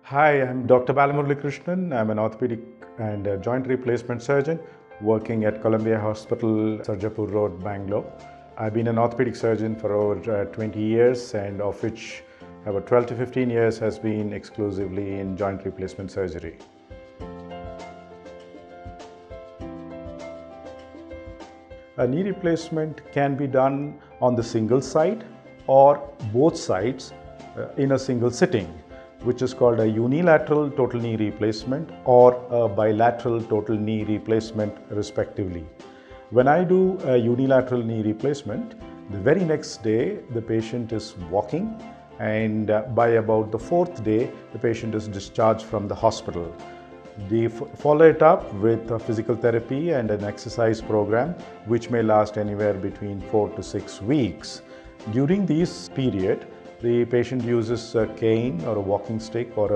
Hi, I'm Dr. Bala Murali Krishnan. I'm an orthopedic and joint replacement surgeon working at Columbia Hospital, Sarjapur Road, Bangalore. I've been an orthopedic surgeon for over 20 years, and of which about 12 to 15 years has been exclusively in joint replacement surgery. A knee replacement can be done on the single side or both sides in a single sitting, which is called a unilateral total knee replacement or a bilateral total knee replacement respectively. When I do a unilateral knee replacement, the very next day the patient is walking, and by about the fourth day the patient is discharged from the hospital. They follow it up with a physical therapy and an exercise program which may last anywhere between 4 to 6 weeks. During this period, the patient uses a cane or a walking stick or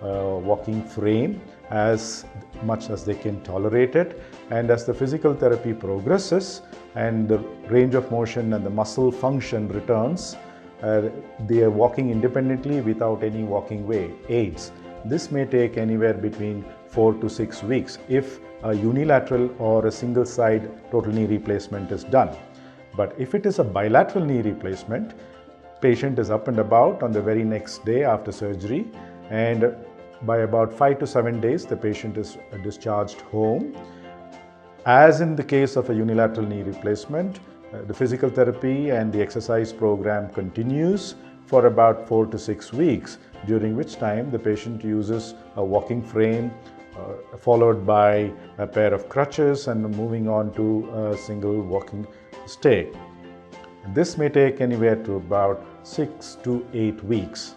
a walking frame as much as they can tolerate it, and as the physical therapy progresses and the range of motion and the muscle function returns, they are walking independently without any walking aids. This may take anywhere between 4 to 6 weeks if a unilateral or a single side total knee replacement is done. But if it is a bilateral knee replacement, patient is up and about on the very next day after surgery, and by about 5 to 7 days the patient is discharged home. As in the case of a unilateral knee replacement, the physical therapy and the exercise program continues for about 4 to 6 weeks, during which time the patient uses a walking frame followed by a pair of crutches and moving on to a single walking stick. This may take anywhere to about 6 to 8 weeks.